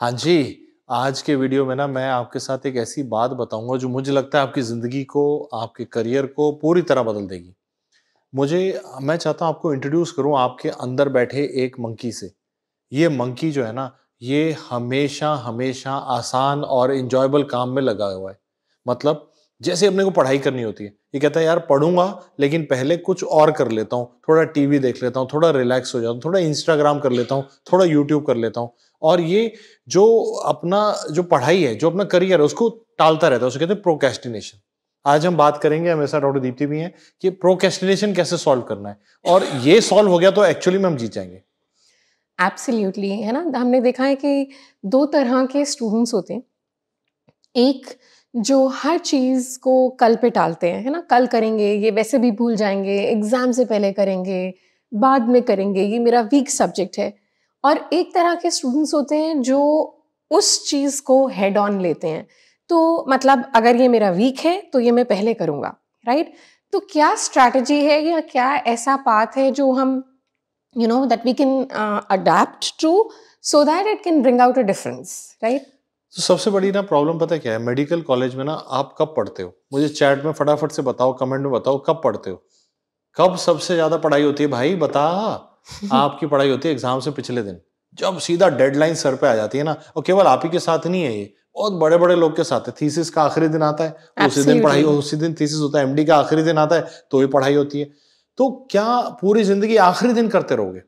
हाँ जी, आज के वीडियो में ना मैं आपके साथ एक ऐसी बात बताऊँगा जो मुझे लगता है आपकी ज़िंदगी को, आपके करियर को पूरी तरह बदल देगी। मैं चाहता हूँ आपको इंट्रोड्यूस करूँ आपके अंदर बैठे एक मंकी से। ये मंकी जो है ना, ये हमेशा आसान और एन्जॉयबल काम में लगा हुआ है। मतलब जैसे अपने को पढ़ाई करनी होती है, ये कहता है यार पढ़ूँगा लेकिन पहले कुछ और कर लेता हूँ, थोड़ा टीवी देख लेता हूँ, थोड़ा रिलैक्स हो जाता हूँ, थोड़ा इंस्टाग्राम कर लेता हूँ, थोड़ा यूट्यूब कर लेता हूँ। और ये जो अपना जो पढ़ाई है, जो अपना करियर है उसको टालता रहता है, उसे कहते हैं प्रोक्रेस्टिनेशन। आज हम बात करेंगे, हमारे साथ डॉक्टर दीप्ति भी हैं, कि प्रोक्रेस्टिनेशन कैसे सॉल्व करना है और ये सॉल्व हो गया तो एक्चुअली में हम जीत जाएँगे। एब्सोल्युटली, है ना? हमने देखा है कि 2 तरह के स्टूडेंट्स होते हैं। एक जो हर चीज़ को कल पे टालते हैं, है ना? कल करेंगे, ये वैसे भी भूल जाएँगे, एग्ज़ाम से पहले करेंगे, बाद में करेंगे, ये मेरा वीक सब्जेक्ट है। और एक तरह के स्टूडेंट्स होते हैं जो उस चीज़ को हेड ऑन लेते हैं। तो मतलब अगर ये मेरा वीक है, तो ये मैं पहले करूँगा, राइट? तो क्या स्ट्रैटेजी है या क्या ऐसा पाथ है जो हम that we can adapt to so that it can bring out a difference, right? तो सबसे बड़ी ना प्रॉब्लम पता है क्या है? मेडिकल कॉलेज में ना आप कब पढ़ते हो? मुझे चैट में फटाफट से बताओ, कमेंट में बताओ कब पढ़ते हो? कब सबसे ज़्यादा पढ़ाई होती है भाई बता? आपकी पढ़ाई होती है एग्ज़ाम से पिछले दिन। जब सीधा डेडलाइन सर पे आ जाती है ना, और केवल आप ही के साथ नहीं है ये, बहुत बड़े-बड़े लोग के साथ है। थीसिस का आखिरी दिन आता है, उसी दिन पढ़ाई, Absolutely. उसी दिन थीसिस होता है। एमडी का आखिरी दिन आता है, तो ही पढ़ाई होती है। तो क्या पूरी ज़िंदगी आखिरी दिन करते रहोगे?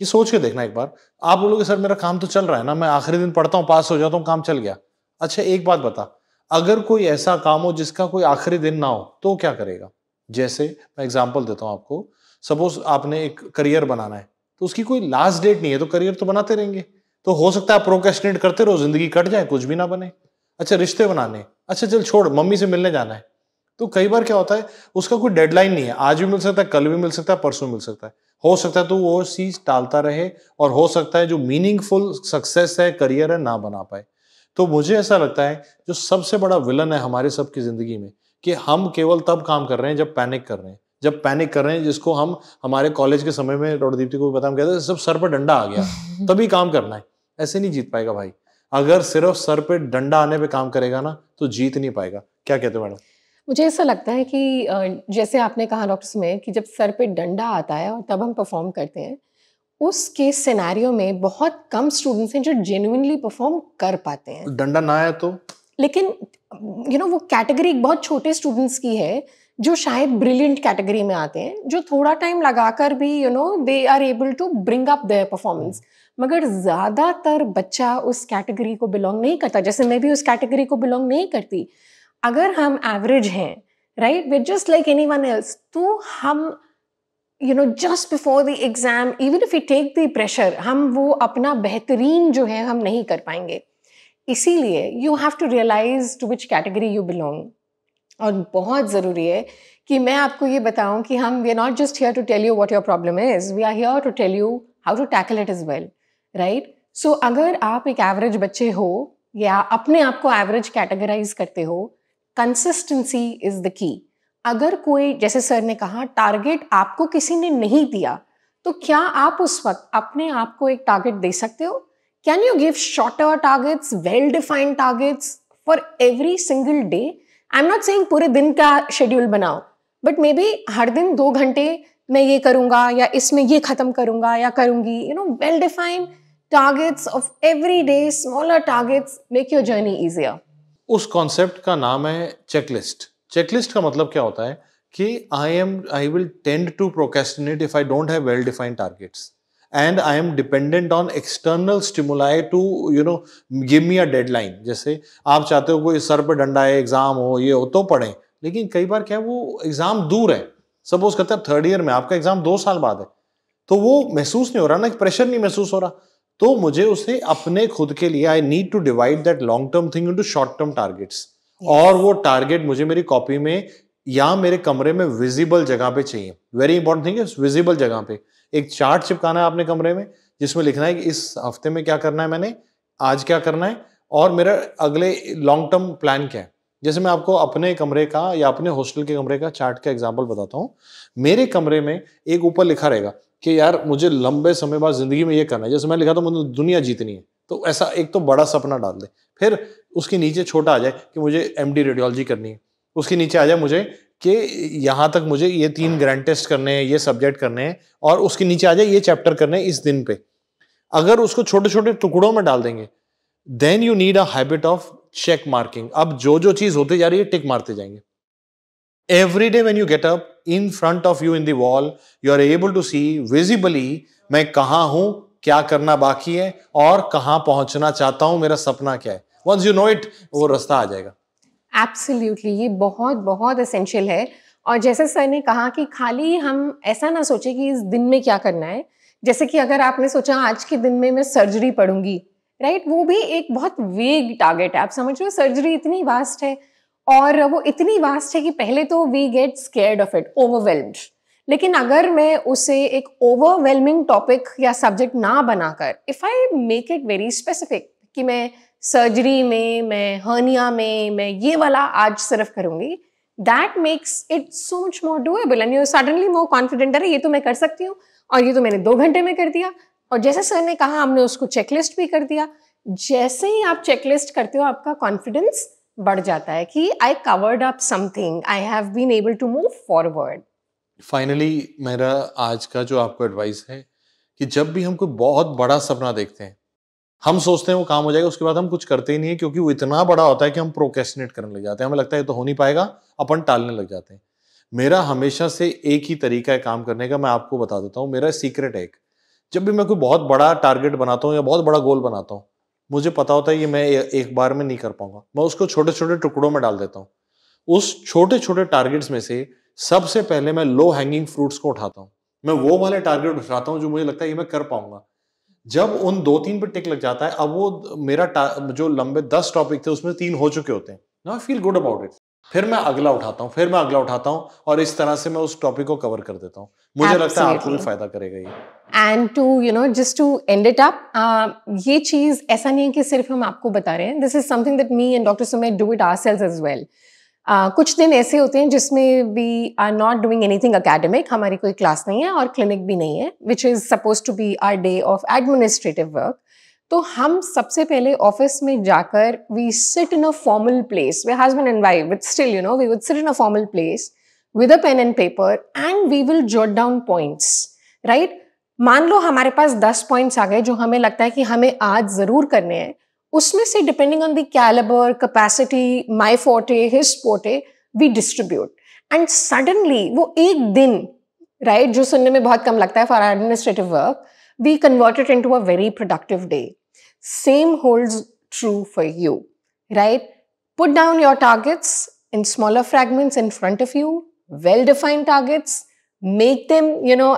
ये सोच के देखना एक बार। आप बोलोगे सर मेरा काम तो चल रहा है ना, मैं आखिरी दिन पढ़ता हूँ, पास हो जाता हूँ, काम चल गया। अच्छा एक बात बता, अगर कोई ऐसा काम हो जिसका कोई आखिरी दिन ना हो, तो क्या करेगा? जैसे मैं एग्ज़ाम्पल देता हूँ आपको, सपोज़ आपने एक करियर बनाना है, तो उसकी कोई लास्ट डेट नहीं है, तो करियर तो बनाते रहेंगे। तो हो सकता है आप प्रोक्रेस्टिनेट करते रहो, ज़िंदगी कट जाए, कुछ भी ना बने। अच्छा रिश्ते बनाने, अच्छा चल छोड़, मम्मी से मिलने जाना है। तो कई बार क्या होता है, उसका कोई डेडलाइन नहीं है, आज भी मिल सकता है, कल भी मिल सकता है, परसों मिल सकता है। हो सकता है तो वो चीज़ टालता रहे, और हो सकता है जो मीनिंगफुल सक्सेस है, करियर है, ना बना पाए। तो मुझे ऐसा लगता है जो सबसे बड़ा विलन है हमारे सबकी ज़िंदगी में, कि हम केवल तब काम कर रहे हैं जब पैनिक कर रहे हैं। जब पैनिक कर रहे हैं, जिसको हम हमारे कॉलेज के समय में डॉक्टर दीप्ति को भी पता, हम कहते थे सब सर पे डंडा आ गया, तभी काम करना है। ऐसे नहीं जीत पाएगा भाई। अगर सिर्फ सर पे डंडा आने पे काम करेगा ना, तो जीत नहीं पाएगा। क्या कहते हो मैडम? मुझे ऐसा लगता है कि जैसे आपने कहा डॉक्टर स्मिथ कि जब सर पे डंडा आता है और तब हम परफॉर्म करते हैं, उस केस सिनेरियो में बहुत कम स्टूडेंट्स हैं जो जेन्युइनली परफॉर्म कर पाते हैं। डंडा ना आया तो? लेकिन वो कैटेगरी बहुत छोटे स्टूडेंट्स की है जो शायद ब्रिलियंट कैटेगरी में आते हैं, जो थोड़ा टाइम लगाकर भी they are able to bring up their performance. मगर ज़्यादातर बच्चा उस कैटेगरी को बिलोंग नहीं करता, जैसे मैं भी उस कैटेगरी को बिलोंग नहीं करती। अगर हम एवरेज हैं, right, we just like anyone else, तो हम just before the exam, even if we take the pressure, हम वो अपना बेहतरीन जो है हम नहीं कर पाएंगे। इसीलिए you have to realise to which category you belong. और बहुत ज़रूरी है कि मैं आपको ये बताऊं कि हम we are not just here to tell you what your problem is, we are here to tell you how to tackle it is well, right? So अगर आप एक एवरेज बच्चे हो या अपने आप को एवरेज कैटेगराइज करते हो, कंसिस्टेंसी इज द की। अगर कोई, जैसे सर ने कहा, टारगेट आपको किसी ने नहीं दिया, तो क्या आप उस वक्त अपने आप को एक टारगेट दे सकते हो? Can you give shorter targets, well defined targets for every single day? I am not saying पूरे दिन का शेड्यूल बनाओ, बट मे बी हर दिन 2 घंटे मैं ये करूंगा या इसमें ये खत्म करूंगा या करूंगी। Well defined targets of every day, smaller targets make your journey easier. उस कॉन्सेप्ट का नाम है चेकलिस्ट। चेकलिस्ट का मतलब क्या होता है कि I will tend to procrastinate if I don't have well defined targets, and I am dependent on external stimuli to give me a deadline. जैसे आप चाहते हो कोई सर पे डंडा है, एग्जाम हो, ये हो, तो पढ़ें, लेकिन कई बार क्या है, वो एग्जाम दूर है। सपोज करते हैं थर्ड ईयर में आपका एग्जाम 2 साल बाद है, तो वो महसूस नहीं हो रहा ना, प्रेशर नहीं महसूस हो रहा। तो मुझे उसे अपने खुद के लिए, I need to divide that long term thing into short term targets. और वो टारगेट मुझे मेरी कॉपी में या मेरे कमरे में विजिबल जगह पे चाहिए। वेरी इंपॉर्टेंट थिंग है, विजिबल जगह पे एक चार्ट चिपकाना है अपने कमरे में, जिसमें लिखना है कि इस हफ्ते में क्या करना है, मैंने आज क्या करना है, और मेरा अगले लॉन्ग टर्म प्लान क्या है। जैसे मैं आपको अपने कमरे का या अपने हॉस्टल के कमरे का चार्ट का एग्जांपल बताता हूँ। मेरे कमरे में एक ऊपर लिखा रहेगा कि यार मुझे लंबे समय बाद जिंदगी में ये करना है। जैसे मैं लिखा था मुझे दुनिया जीतनी है, तो ऐसा एक तो बड़ा सपना डाल दे, फिर उसके नीचे छोटा आ जाए कि मुझे एमडी रेडियोलॉजी करनी है, उसके नीचे आ जाए मुझे कि यहाँ तक मुझे ये 3 ग्रैंड टेस्ट करने हैं, ये सब्जेक्ट करने हैं, और उसके नीचे आ जाए ये चैप्टर करने हैं इस दिन पे। अगर उसको छोटे छोटे टुकड़ों में डाल देंगे, then you need a habit of check marking. अब जो जो चीज होती जा रही है टिक मारते जाएंगे। Every day when you get up, in front of you in the wall, you are able to see visibly मैं कहाँ हूं, क्या करना बाकी है और कहाँ पहुंचना चाहता हूं, मेरा सपना क्या है। वंस यू नो इट, वो रास्ता आ जाएगा। एब्सोल्युटली, ये बहुत बहुत एसेंशियल है। और जैसे सर ने कहा कि खाली हम ऐसा ना सोचे कि इस दिन में क्या करना है। जैसे कि अगर आपने सोचा आज के दिन में मैं सर्जरी पढ़ूंगी, राइट, वो भी एक बहुत वेग टारगेट है। आप समझ रहे हो, सर्जरी इतनी वास्ट है, और वो इतनी वास्ट है कि पहले तो we get scared of it, overwhelmed. लेकिन अगर मैं उसे एक ओवरवेलमिंग टॉपिक या सब्जेक्ट ना बनाकर, if I make it very specific कि मैं सर्जरी में, मैं हर्निया में, मैं ये वाला आज सिर्फ करूंगी, that makes it so much more doable and you suddenly more confident, अरे ये तो मैं कर सकती हूँ, और ये तो मैंने 2 घंटे में कर दिया। और जैसे सर ने कहा, हमने उसको चेकलिस्ट भी कर दिया। जैसे ही आप चेकलिस्ट करते हो, आपका कॉन्फिडेंस बढ़ जाता है कि I covered up something, I have been able to move forward. Finally मेरा आज का जो आपको एडवाइस है कि जब भी हम कोई बहुत बड़ा सपना देखते हैं, हम सोचते हैं वो काम हो जाएगा, उसके बाद हम कुछ करते ही नहीं है, क्योंकि वो इतना बड़ा होता है कि हम प्रोक्रेस्टिनेट करने लग जाते हैं। हमें लगता है ये तो हो नहीं पाएगा, अपन टालने लग जाते हैं। मेरा हमेशा से एक ही तरीका है काम करने का, मैं आपको बता देता हूँ। मेरा सीक्रेट है एक, जब भी मैं कोई बहुत बड़ा टारगेट बनाता हूँ या बहुत बड़ा गोल बनाता हूँ, मुझे पता होता है ये मैं एक बार में नहीं कर पाऊंगा, मैं उसको छोटे छोटे टुकड़ों में डाल देता हूँ। उस छोटे छोटे टारगेट्स में से सबसे पहले मैं लो हैंगिंग फ्रूट्स को उठाता हूँ। मैं वो वाले टारगेट उठाता हूँ जो मुझे लगता है ये मैं कर पाऊंगा। जब उन 2-3 पे टिक लग जाता है, अब वो मेरा जो लंबे 10 टॉपिक थे उसमें 3 हो चुके होते हैं। Now I feel good about it. फिर मैं अगला उठाता हूँ, फिर मैं अगला उठाता हूँ, और इस तरह से मैं उस टॉपिक को कवर कर देता हूँ। मुझे लगता है आपको भी फायदा करेगा ये। And to just to end it up, ये चीज ऐसा नहीं है कि सिर्फ हम आपको बता रहे हैं, this is something that me and doctor Sumit do it ourselves as well. कुछ दिन ऐसे होते हैं जिसमें we are not doing anything academic, हमारी कोई क्लास नहीं है और क्लिनिक भी नहीं है, which is suppose to be our day of administrative work. तो हम सबसे पहले ऑफिस में जाकर we sit in a formal place, we husband and wife, but still we would sit in a formal place with a pen and paper and we will jot down points, right? मान लो हमारे पास 10 points आ गए जो हमें लगता है कि हमें आज जरूर करने हैं। उसमें से depending on the calibre, capacity, my forte, his forte, we distribute. And suddenly वो एक दिन, राइट, जो सुनने में बहुत कम लगता है for administrative work, we convert it into a very productive day. Same holds true for you, right? Put down your targets in smaller fragments in front of you, well-defined targets, make them,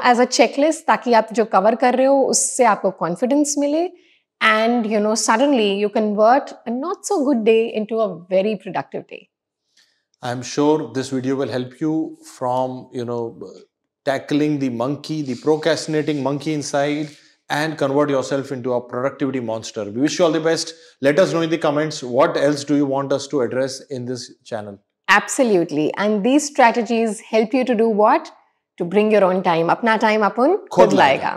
as a checklist, ताकि आप जो cover कर रहे हो उससे आपको confidence मिले, and, suddenly you convert a not so good day into a very productive day. I'm sure this video will help you from, tackling the monkey, the procrastinating monkey inside, and convert yourself into a productivity monster. We wish you all the best. Let us know in the comments what else do you want us to address in this channel. Absolutely. And these strategies help you to do what? To bring your own time. Apna time apun khud laega.